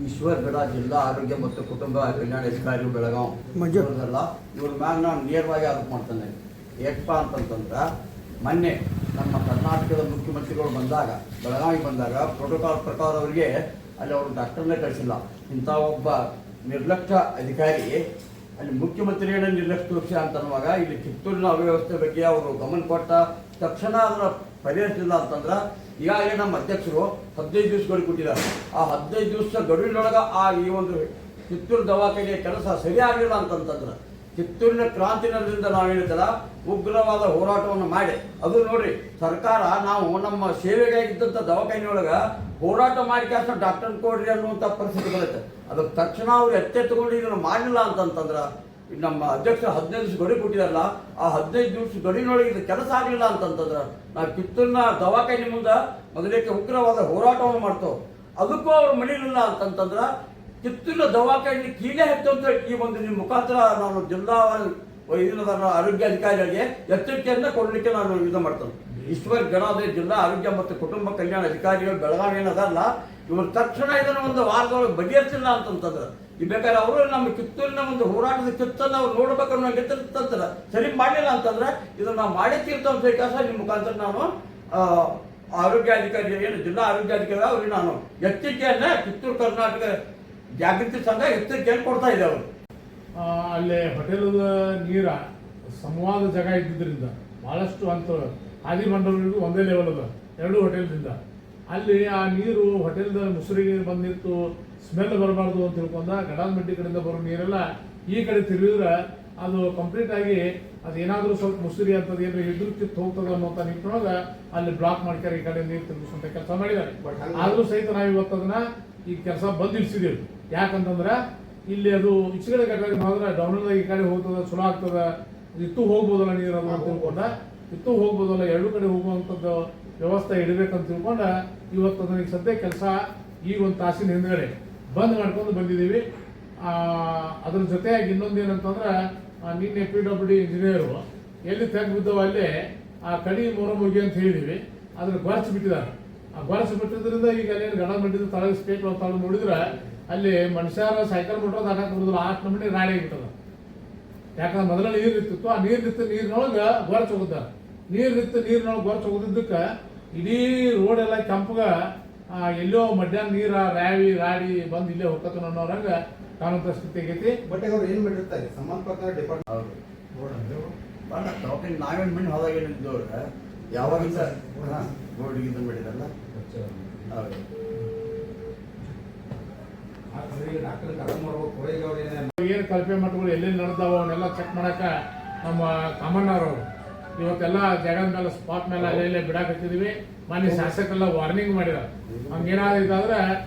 ಈಶ್ವರಗಡ ಜಿಲ್ಲಾ ಆರೋಗ್ಯ ಮತ್ತು ಕುಟುಂಬ ಕಲ್ಯಾಣ ಅಧಿಕಾರಿ ಬೆಳಗಾವಿ ಮಂಜೂರಲ್ಲ ಇವ್ರ ಮ್ಯಾಗ ನಾನು ನೇರವಾಗಿ ಆರೋಪ ಮಾಡ್ತೇನೆ. ಏನಪ್ಪ ಅಂತಂತಂದ್ರೆ ಮೊನ್ನೆ ನಮ್ಮ ಕರ್ನಾಟಕದ ಮುಖ್ಯಮಂತ್ರಿಗಳು ಬಂದಾಗ ಬೆಳಗಾವಿ ಬಂದಾಗ ಪ್ರೋಟೋಕಾಲ್ ಪ್ರಕಾರ ಅವರಿಗೆ ಅಲ್ಲಿ ಅವರು ಡಾಕ್ಟರ್ನೇ ಕಳಿಸಿಲ್ಲ. ಇಂಥ ಒಬ್ಬ ನಿರ್ಲಕ್ಷ್ಯ ಅಧಿಕಾರಿ ಅಲ್ಲಿ ಮುಖ್ಯಮಂತ್ರಿಗಳ ನಿರ್ಲಕ್ಷ್ಯ ಅಂತನ್ನುವಾಗ ಇಲ್ಲಿ ಕಿತ್ತೂರಿನ ಅವ್ಯವಸ್ಥೆ ಬಗ್ಗೆ ಅವರು ಗಮನ ಕೊಟ್ಟ ತಕ್ಷಣ ಅದನ್ನು ಪರಿಹರಿಸಿಲ್ಲ ಅಂತಂದ್ರೆ ಈಗಾಗಲೇ ನಮ್ಮ ಅಧ್ಯಕ್ಷರು 15 ದಿವಸ ಗಡುವು ಕೊಟ್ಟಿದ್ದಾರೆ. ಆ 15 ದಿವಸ ಗಡುವಿನೊಳಗೆ ಈ ಒಂದು ಕಿತ್ತೂರು ದವಾಖಾನೆಯ ಕೆಲಸ ಸರಿಯಾಗಿಲ್ಲ ಅಂತಂತಂದ್ರೆ ಕಿತ್ತೂರಿನ ಕ್ರಾಂತಿನದಿಂದ ನಾವು ಹೇಳಿದ್ದಲ್ಲ ಉಗ್ರವಾದ ಹೋರಾಟವನ್ನು ಮಾಡಿ ಅದು ನೋಡ್ರಿ ಸರ್ಕಾರ ನಾವು ನಮ್ಮ ಸೇವೆಗಾಗಿದ್ದಂಥ ದವಾಖಾನೆಯೊಳಗೆ ಹೋರಾಟ ಮಾಡಿ ಕೆಲಸ ಡಾಕ್ಟರ್ ಕೊಡ್ರಿ ಅನ್ನುವಂಥ ಪರಿಸ್ಥಿತಿ ಬರುತ್ತೆ. ಅದಕ್ಕೆ ತಕ್ಷಣ ಅವ್ರು ಎಚ್ಚೆತ್ತುಕೊಂಡು ಇದನ್ನು ಮಾಡಲಿಲ್ಲ ಅಂತಂತಂದ್ರೆ ನಮ್ಮ ಅಧ್ಯಕ್ಷ 15 ದಿವಸ ಗಡುವು ಕೊಟ್ಟಿದಾರಲ್ಲ ಆ 15 ದಿವಸ ಗಡುವಿನೊಳಗೆ ಇದು ಕೆಲಸ ಆಗಲಿಲ್ಲ ಅಂತಂತಂದ್ರೆ ನಾವು ಕಿತ್ತೂರಿನ ದವಾಖಾನೆ ಮುಂದೆ ಮೊದಲಕ್ಕೆ ಉಗ್ರವಾದ ಹೋರಾಟವನ್ನು ಮಾಡ್ತೇವೆ. ಅದಕ್ಕೂ ಅವ್ರು ಮಣಿಲಿಲ್ಲ ಅಂತಂತಂದ್ರೆ ಕಿತ್ತೂರಿನ ದವಾಖಾನೆ ಕೀಲೇ ಹೆಚ್ಚಂತ ಈ ಒಂದು ನಿಮ್ಮ ಮುಖಾಂತರ ನಾನು ಜಿಲ್ಲಾ ಆರೋಗ್ಯ ಅಧಿಕಾರಿಗಳಿಗೆ ಎಚ್ಚರಿಕೆಯನ್ನು ಕೊಡಲಿಕ್ಕೆ ನಾನು ಇದು ಮಾಡ್ತೇನೆ. ಈಶ್ವರ್ ಗಣಾದೆ ಜಿಲ್ಲಾ ಆರೋಗ್ಯ ಮತ್ತು ಕುಟುಂಬ ಕಲ್ಯಾಣ ಅಧಿಕಾರಿಗಳು ಬೆಳಗಾವಿ ಏನದಲ್ಲ ಇವರು ತಕ್ಷಣ ಇದನ್ನು ಒಂದು ವಾರದೊಳಗೆ ಬಗೆಹರಿಸಿಲ್ಲ ಅಂತಂತಂದ್ರೆ ಈ ಬೇಕಾದ್ರೆ ಅವರು ನಮ್ಮ ಕಿತ್ತೂರಿನ ಒಂದು ಹೋರಾಟದ ಕಿತ್ತನ್ನು ಅವ್ರು ನೋಡ್ಬೇಕನ್ನೋ ಗೆತ್ತಿರ್ತಂತಾರೆ ಸರಿ ಮಾಡಲಿಲ್ಲ ಅಂತಂದ್ರೆ ಇದನ್ನು ನಾವು ಮಾಡೇ ತೀರ್ತಂತ ಕೆಲಸ ನಿಮ್ಮ ಮುಖಾಂತರ ನಾನು ಆರೋಗ್ಯಾಧಿಕಾರಿ ಏನು ಜಿಲ್ಲಾ ಆರೋಗ್ಯಾಧಿಕಾರಿ ಅವ್ರಿಗೆ ನಾನು ಎಚ್ಚರಿಕೆಯನ್ನ ಕಿತ್ತೂರು ಕರ್ನಾಟಕ ಜಾಗೃತಿ ಸಂಘ ಎಚ್ಚರಿಕೆಯನ್ನು ಕೊಡ್ತಾ ಇದೆ ಅವರು. ಅಲ್ಲಿ ಹೋಟೆಲ್ದ ನೀರ ಸಂವಾದ ಜಾಗ ಇದ್ದಿದ್ದರಿಂದ ಬಹಳಷ್ಟು ಅಂತ ಹಾದಿ ಮಂಡಳಿಗೂ ಒಂದೇ ಲೆವೆಲ್ ಅದ 2 ಹೋಟೆಲ್ದಿಂದ ಅಲ್ಲಿ ಆ ನೀರು ಹೋಟೆಲ್ದ ಮುಸುರಿ ನೀರು ಬಂದಿತ್ತು ಸ್ಮೆಲ್ ಬರಬಾರ್ದು ಅಂತ ತಿಳ್ಕೊಂಡ ಗಡಾನ್ಮಟ್ಟಿ ಕಡೆಯಿಂದ ಬರೋ ನೀರೆಲ್ಲ ಈ ಕಡೆ ತಿರುಗಿದ್ರೆ ಅದು ಕಂಪ್ಲೀಟ್ ಆಗಿ ಅದೇನಾದ್ರೂ ಸ್ವಲ್ಪ ಮುಸುರಿ ಅಂತದ್ದು ಏನಾದ್ರು ಇದ್ರ ಕಿತ್ತು ಹೋಗ್ತದೆ ಅನ್ನೋಂಥ ನಿಟ್ಟಿನೊಳಗೆ ಅಲ್ಲಿ ಬ್ಲಾಕ್ ಮಾಡ್ತಾರೆ ಈ ಕಡೆ ನೀರು ತಿರುಗಿಸುವಂತ ಕೆಲಸ ಮಾಡಿದ್ದಾರೆ. ಆದ್ರೂ ಸಹಿತ ನಾವು ಇವತ್ತು ಅದನ್ನ ಈ ಕೆಲಸ ಬಂದ್ ಇಳಿಸಿದೇವೆ. ಯಾಕಂತಂದ್ರೆ ಇಲ್ಲಿ ಅದು ಈಚೆಗಡೆ ಕಡೆ ಹೋದ್ರೆ ಡೌನ್ದಾಗ ಈ ಕಡೆ ಹೋಗ್ತದ ಚಲೋ ಆಗ್ತದ ಇತ್ತು ಹೋಗ್ಬೋದಲ್ಲ ನೀರು ಅದು ಅಂತ ತಿಳ್ಕೊಂಡ ಇತ್ತು ಹೋಗ್ಬೋದಲ್ಲ 2 ಕಡೆ ಹೋಗುವಂಥದ್ದು ವ್ಯವಸ್ಥೆ ಇಡಬೇಕಂತ ತಿಳ್ಕೊಂಡ ಇವತ್ತು ಅದನ್ನ ಸದ್ಯ ಕೆಲಸ ಈಗ ಒಂದು ತಾಸಿನ ಹಿಂದ್ಗಡೆ ಬಂದ್ ಮಾಡ್ಕೊಂಡು ಬಂದಿದ್ದೀವಿ. ಅದ್ರ ಜೊತೆಯಾಗಿ ಇನ್ನೊಂದೇನಂತಂದ್ರೆ ನಿನ್ನೆ PWD ಇಂಜಿನಿಯರು ಎಲ್ಲಿ ತೆಗ್ ಬಿದ್ದವ ಅಲ್ಲೇ ಆ ಕಡಿ ಮುಗಿ ಅಂತ ಹೇಳಿದೀವಿ ಅದ್ರ ಗೊರಚು ಬಿಟ್ಟಿದ್ದಾರೆ. ಆ ಗೊರಚು ಬಿಟ್ಟಿದ್ರಿಂದ ಈಗ ಅಲ್ಲೇನು ಗಡ ಮಟ್ಟಿದ ತಳಗ ಸ್ಟೇಟ್ ತಳ ನೋಡಿದ್ರೆ ಅಲ್ಲಿ ಮನುಷ್ಯರ ಸೈಕಲ್ ಬಿಟ್ಟರೆ ದಾಟಕ್ಕೆ ಬರುದಿಲ್ಲ ಆ ನಮೂನಿ ರಾಡಿ ಆಗಿಬಿಟ್ಟದ. ಯಾಕಂದ್ರೆ ಮೊದಲ ನೀರು ನಿಂತಿತ್ತು ಆ ನೀರು ನಿಂತು ನೀರಿನೊಳಗೆ ಗೊರಚು ಹೋಗುತ್ತ ನೀರು ನಿಂತು ನೀರಿನೊಳಗೆ ಗೊರಚು ಹೋಗಿದ್ದಕ್ಕೆ ಇಡೀ ರೋಡ್ ಎಲ್ಲ ಕೆಂಪಗ ಎಲ್ಲೋ ಮಧ್ಯಾಹ್ನ ನೀರ ರಾಡಿ ಬಂದು ಇಲ್ಲೇ ಹೋಗ್ತಕ್ಕ ಅನ್ನೋರಂಗ ಕಾನೂನು ಪರಿಸ್ಥಿತಿ ಆಗೈತಿ. ಬಟ್ ಅವ್ರು ಏನ್ ಮಾಡಿರ್ತಾರೆ ಸಂಬಂಧಪಟ್ಟ ಡಿಪಾರ್ಟ್ಮೆಂಟ್ ನಾವೇನು ಮಣ್ಣು ಹೋದಾಗ ಏನಿದ್ದವ್ರ ಯಾವಾಗಿಂದ ಬೋರ್ಡಿಗೆ ಇದನ್ನು ಮಾಡಿರಲ್ಲ ಏನು ಕಲ್ಪೆ ಮಟ್ಟಗಳು ಎಲ್ಲೆಲ್ಲಿ ನಡೆದಾವ ಅವನ್ನೆಲ್ಲ ಚೆಕ್ ಮಾಡಕ ನಮ್ಮ ಕಾಮಣ್ಣವ್ರು ಇವತ್ತೆಲ್ಲ ಜಾಗದ ಮೇಲೆ ಸ್ಪಾಟ್ ಮೇಲೆ ಅಲ್ಲೇ ಬಿಡಾಕತ್ತಿದೀವಿ. ಮಾನ್ಯ ಶಾಸಕರೆಲ್ಲ ವಾರ್ನಿಂಗ್ ಮಾಡಿದಾರೆ ಹಂಗೇನಾದ್ರು ಇದಾದ್ರೆ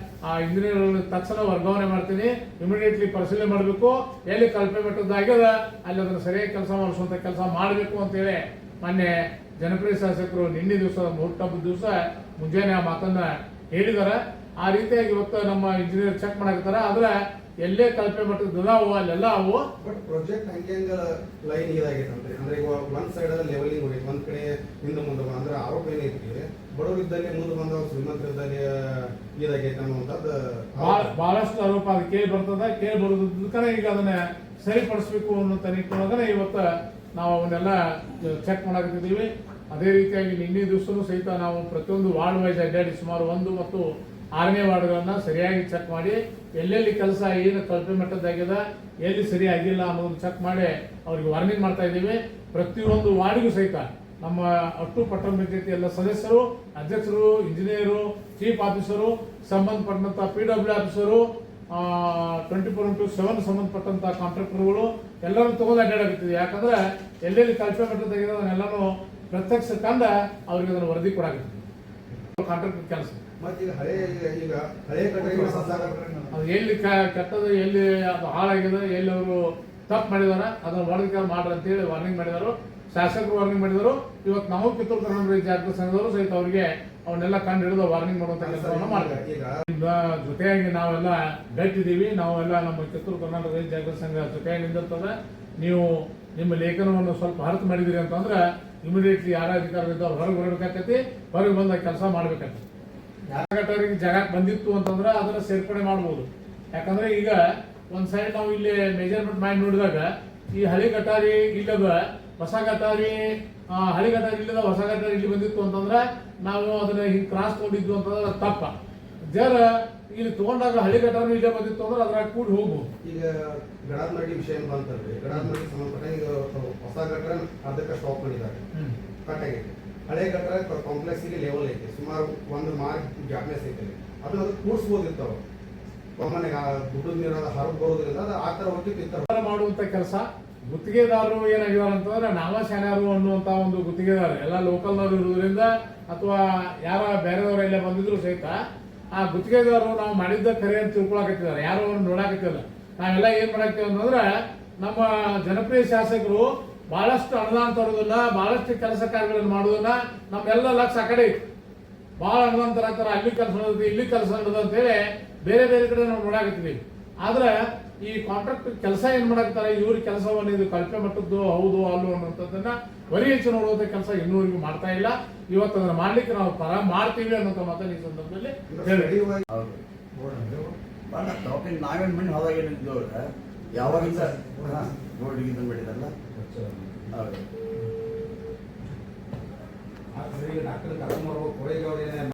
ಆ ಇಂಜಿನಿಯರ್ ತಕ್ಷಣ ವರ್ಗಾವಣೆ ಮಾಡ್ತೀನಿ ಇಮಿಡಿಯೇಟ್ಲಿ ಪರಿಶೀಲನೆ ಮಾಡಬೇಕು ಎಲ್ಲಿ ಕಲ್ಪೆ ಮಟ್ಟದ್ದಾಗ್ಯದ ಅಲ್ಲಿ ಅದನ್ನ ಸರಿಯಾಗಿ ಕೆಲಸ ಮಾಡಿಸುವಂತ ಕೆಲಸ ಮಾಡಬೇಕು ಅಂತೇಳಿ ಮಾನ್ಯ ಜನಪ್ರಿಯ ಶಾಸಕರು ನಿನ್ನೆ ದಿವಸ ಮುಹೂರ್ತದ ದಿವಸ ಮುಂಜಾನೆ ಆ ಮಾತನ್ನ ಹೇಳಿದಾರೆ. ಆ ರೀತಿಯಾಗಿ ಇವತ್ತು ನಮ್ಮ ಇಂಜಿನಿಯರ್ ಚೆಕ್ ಮಾಡಾಕತ್ತಾರ. ಆದ್ರೆ ಎಲ್ಲೇ ಕಲ್ಪೆ ಮಟ್ಟದ ಅದಾವು ಅಲ್ಲೆಲ್ಲ ಅವು ಬಟ್ ಪ್ರಾಜೆಕ್ಟ್ ಹಂಗೆ ಲೈನ್ ಇದಾಗೈತೆ ಅಂದ್ರೆ ಈಗ ಒಂದ್ ಸೈಡ್ ಲೆವೆಲಿಂಗ್ ಹೋಗೈತೆ ಒಂದ್ ಕಡೆ ಹಿಂದೆ ಮುಂದೆ ಅಂದ್ರೆ ಆರೋಪ ಏನೈತಿ ಬಡವರಿದ್ದಲ್ಲಿ ಮುಂದೆ ಬಂದವ ಶ್ರೀಮಂತರಿದ್ದಲ್ಲಿ ಇದಾಗೈತೆ ಅನ್ನುವಂಥದ್ದು ಬಹಳಷ್ಟು ಆರೋಪ ಅದು ಕೇಳಿ ಬರ್ತದ. ಕೇಳಿ ಬರೋದಕ್ಕನೇ ಈಗ ಅದನ್ನ ಸರಿಪಡಿಸ್ಬೇಕು ಅನ್ನೋ ನಿಟ್ಟಿನೊಳಗನೆ ಇವತ್ತು ನಾವು ಅವನ್ನೆಲ್ಲ ಚೆಕ್ ಮಾಡಾಕತ್ತಿದ್ದೀವಿ. ಅದೇ ರೀತಿಯಾಗಿ ನಿನ್ನೆ ದಿವಸನೂ ಸಹಿತ ನಾವು ಪ್ರತಿಯೊಂದು ವಾರ್ಡ್ ವೈಸ್ ಅಡ್ಡಾಡಿ ಸುಮಾರು 1 ಮತ್ತು 6ನೇ ವಾರ್ಡ್ಗಳನ್ನ ಸರಿಯಾಗಿ ಚೆಕ್ ಮಾಡಿ ಎಲ್ಲೆಲ್ಲಿ ಕೆಲಸ ಏನು ಕಲ್ಪೆ ಮಟ್ಟದ್ದಾಗ್ಯದ ಎಲ್ಲಿ ಸರಿ ಆಗಿಲ್ಲ ಅನ್ನೋದನ್ನ ಚೆಕ್ ಮಾಡಿ ಅವ್ರಿಗೆ ವಾರ್ನಿಂಗ್ ಮಾಡ್ತಾ ಇದ್ದೀವಿ. ಪ್ರತಿಯೊಂದು ವಾರ್ಡ್ಗೂ ಸಹಿತ ನಮ್ಮ ಅಟ್ಟು ಪಟ್ಟಣ ಪಂಚಾಯತಿ ಎಲ್ಲ ಸದಸ್ಯರು ಅಧ್ಯಕ್ಷರು ಇಂಜಿನಿಯರು ಚೀಫ್ ಆಫೀಸರು ಸಂಬಂಧಪಟ್ಟಂತ PWD ಆಫೀಸರು 24/7 ಸಂಬಂಧಪಟ್ಟಂತ ಕಾಂಟ್ರಾಕ್ಟರ್ಗಳು ಎಲ್ಲರೂ ತಗೊಂಡು ಅಡ್ಡಾಡಾಗುತ್ತಿದೆ. ಯಾಕಂದ್ರೆ ಎಲ್ಲೆಲ್ಲಿ ಕಲ್ಪೆ ಮಟ್ಟದಾಗಿದೆ ಅದನ್ನೆಲ್ಲಾನು ಪ್ರತ್ಯಕ್ಷ ಕಂಡ ಅವ್ರಿಗೆ ಅದನ್ನು ವರದಿ ಕೊಡಾಗುತ್ತೆ ಕಾಂಟ್ರಾಕ್ಟರ್ ಕೆಲಸ. ಅದು ಎಲ್ಲಿ ಕೆಟ್ಟದು ಎಲ್ಲಿ ಅದು ಹಾಳಾಗಿದೆ ಎಲ್ಲಿ ಅವರು ತಪ್ಪು ಮಾಡಿದಾರ ಅದನ್ನ ವರದಿ ಮಾಡ್ರಿ ಅಂತೇಳಿ ವಾರ್ನಿಂಗ್ ಮಾಡಿದಾರು. ಶಾಸಕರು ವಾರ್ನಿಂಗ್ ಮಾಡಿದರು. ಇವತ್ತು ನಾವು ಕಿತ್ತೂರು ಕರ್ನಾಟಕ ಜಾಗೃತಿ ಸಂಘದವರು ಸಹಿತ ಅವರಿಗೆ ಅವನ್ನೆಲ್ಲ ಕಂಡು ಹಿಡಿದು ವಾರ್ನಿಂಗ್ ಮಾಡುವಂತ ಕೆಲಸವನ್ನು ಮಾಡ್ತಾರೆ. ಜೊತೆಯಾಗಿ ನಾವೆಲ್ಲ ಗಟ್ಟಿದ್ದೀವಿ. ನಾವೆಲ್ಲ ನಮ್ಮ ಕಿತ್ತೂರು ಕರ್ನಾಟಕ ಜಾಗೃತಿ ಸಂಘ ಜೊತೆಯಾಗಿ ನಿಂದಿರ್ತದೆ. ನೀವು ನಿಮ್ಮ ಲೇಖನವನ್ನು ಸ್ವಲ್ಪ ಹರತು ಮಾಡಿದಿರಿ ಅಂತಂದ್ರೆ ಇಮಿಡಿಯೇಟ್ಲಿ ಯಾರ ಅಧಿಕಾರದಿಂದ ಹೊರಗೆ ಬರಬೇಕಾಗ್ತೈತಿ. ಹೊರಗೆ ಬಂದ ಕೆಲಸ ಮಾಡ್ಬೇಕಾಗ್ತೈತಿ. ಗಟಾರಿಗೆ ಜಾಗ ಬಂದಿತ್ತು ಅಂತಂದ್ರೆ ಅದನ್ನ ಸೇರ್ಪಡೆ ಮಾಡ್ಬೋದು. ಯಾಕಂದ್ರೆ ಈಗ ಒಂದ್ ಸೈಡ್ ನಾವು ಇಲ್ಲಿ ಮೆಜರ್ಮೆಂಟ್ ಮಾಡಿ ನೋಡಿದಾಗ ಈ ಹಳಿ ಗಟಾರಿ ಇಲ್ಲದ ಹೊಸ ಗಟಾರಿ, ಹಳಿ ಗಟಾರಿ ಇಲ್ಲದ ಹೊಸ ಗಟಾರಿ ಇಲ್ಲಿ ಬಂದಿತ್ತು ಅಂತಂದ್ರೆ ನಾವು ಅದನ್ನ ಹಿಂಗ್ ಕ್ರಾಸ್ ತಗೊಂಡಿದ್ವು ಅಂತಂದ್ರೆ ಅದು ತಪ್ಪ. ಜರ ಇಲ್ಲಿ ತಗೊಂಡಾಗ ಹಳಿ ಗಟಾರಿ ಇಲ್ಲೇ ಬಂದಿತ್ತು ಅಂದ್ರೆ ಅದ್ರಾಗ ಕೂಡಿ ಹೋಗ್ಬೋದು. ಈಗ ಗಡಾದ ಮರಡಿ ವಿಷಯ ಬಂತಲ್ರಿ, ಗಡಾದ ಮರಡಿ ಸಂಬಂಧಪಟ್ಟ ಈಗ ಹೊಸ ಗಟ್ರ ಅದಕ್ಕೆ ಸ್ಟಾಪ್ ಮಾಡಿದ್ದಾರೆ, ಕಟ್ ಆಗೈತೆ. ಹಳೆ ಗಟ್ರ ಕಾಂಪ್ಲೆಕ್ಸ್ ಇಲ್ಲಿ ಲೆವೆಲ್ ಐತೆ, ಸುಮಾರು ಒಂದು ಮಾರ್ಕ್ ಗ್ಯಾಪ್ನೆಸ್ ಐತೆ. ಅದನ್ನ ಕೂಡಿಸ್ಬೋದಿರ್ತಾವ ಮನೆಗೆ ದುಡ್ಡು ನೀರು ಹರಬ್ ಬರೋದ್ರಿಂದ ಅದು ಆ ಥರ ಹೋಗಿ ಮಾಡುವಂತ ಕೆಲಸ ಗುತ್ತಿಗೆದಾರರು ಏನಾಗಿದ್ದಾರೆ ಅಂತಂದ್ರೆ ನಾವ ಶಾನ್ಯಾರು ಅನ್ನುವಂತ ಒಂದು ಗುತ್ತಿಗೆದಾರ ಎಲ್ಲ ಲೋಕಲ್ನವ್ರು ಇರೋದ್ರಿಂದ ಅಥವಾ ಯಾರ ಬೇರೆದವ್ರು ಎಲ್ಲ ಬಂದಿದ್ರು ಸಹಿತ ಆ ಗುತ್ತಿಗೆದಾರರು ನಾವು ಮಾಡಿದ್ದ ಕರೆ ಅಂತ ತಿಳ್ಕೊಳಕತ್ತಿದ್ದಾರೆ, ಯಾರು ಅವ್ರನ್ನ ನೋಡಾಕತ್ತಿಲ್ಲ. ನಾವೆಲ್ಲ ಏನ್ ಮಾಡಾಕ್ತೇವೆ ಅಂತಂದ್ರೆ ನಮ್ಮ ಜನಪ್ರಿಯ ಶಾಸಕರು ಬಹಳಷ್ಟು ಅನುದಾನ ತರೋದನ್ನ, ಬಹಳಷ್ಟು ಕೆಲಸ ಕಾರ್ಯಗಳನ್ನು ಮಾಡೋದನ್ನ ನಮ್ಮೆಲ್ಲ ಲಕ್ಷ ಆ ಕಡೆ ಐತಿ. ಬಹಳ ಅನುದಾನ ತರಾಕ್ತಾರ, ಅಲ್ಲಿ ಕೆಲಸ ನಡೆದ ಇಲ್ಲಿ ಕೆಲಸ ನಡೆದ ಅಂತ ಹೇಳಿ ಬೇರೆ ಬೇರೆ ಕಡೆ ನಾವು ನೋಡಾಕತ್ತೀವಿ. ಆದ್ರೆ ಈ ಕಾಂಟ್ರಾಕ್ಟ್ ಕೆಲಸ ಏನ್ ಮಾಡಾಕ್ತಾರೆ, ಇವ್ರ ಕೆಲಸವನ್ನು ಇದು ಕಳಪೆ ಮಟ್ಟದ್ದು ಹೌದು ಅಲ್ಲೋ ಅನ್ನೋಂಥದ್ದನ್ನ ಬರೀ ಹೆಚ್ಚು ನೋಡುವಂತ ಕೆಲಸ ಇನ್ನೂವರೆಗೂ ಮಾಡ್ತಾ ಇಲ್ಲ. ಇವತ್ತು ಅದನ್ನ ಮಾಡ್ಲಿಕ್ಕೆ ನಾವು ಮಾಡ್ತೀವಿ ಅನ್ನೋಂಥ ಮಾತನ್ನ ಈ ಸಂದರ್ಭದಲ್ಲಿ ಹೇಳಿ. ನಾವೇನ್ ಮಣ್ಣು ಹೋದಾಗ ಏನಿದ್ದೇವ್ರೆ ಯಾವಾಗಿಂದ ಬೋರ್ಡಿಗೆ ಇದನ್ನ ಮಾಡಿದಲ್ಲ. ಹೌದು. ಡಾಕ್ಟರ್ ಕರ್ಕೊಂಡ್ ಬರ್ಬೇಕು.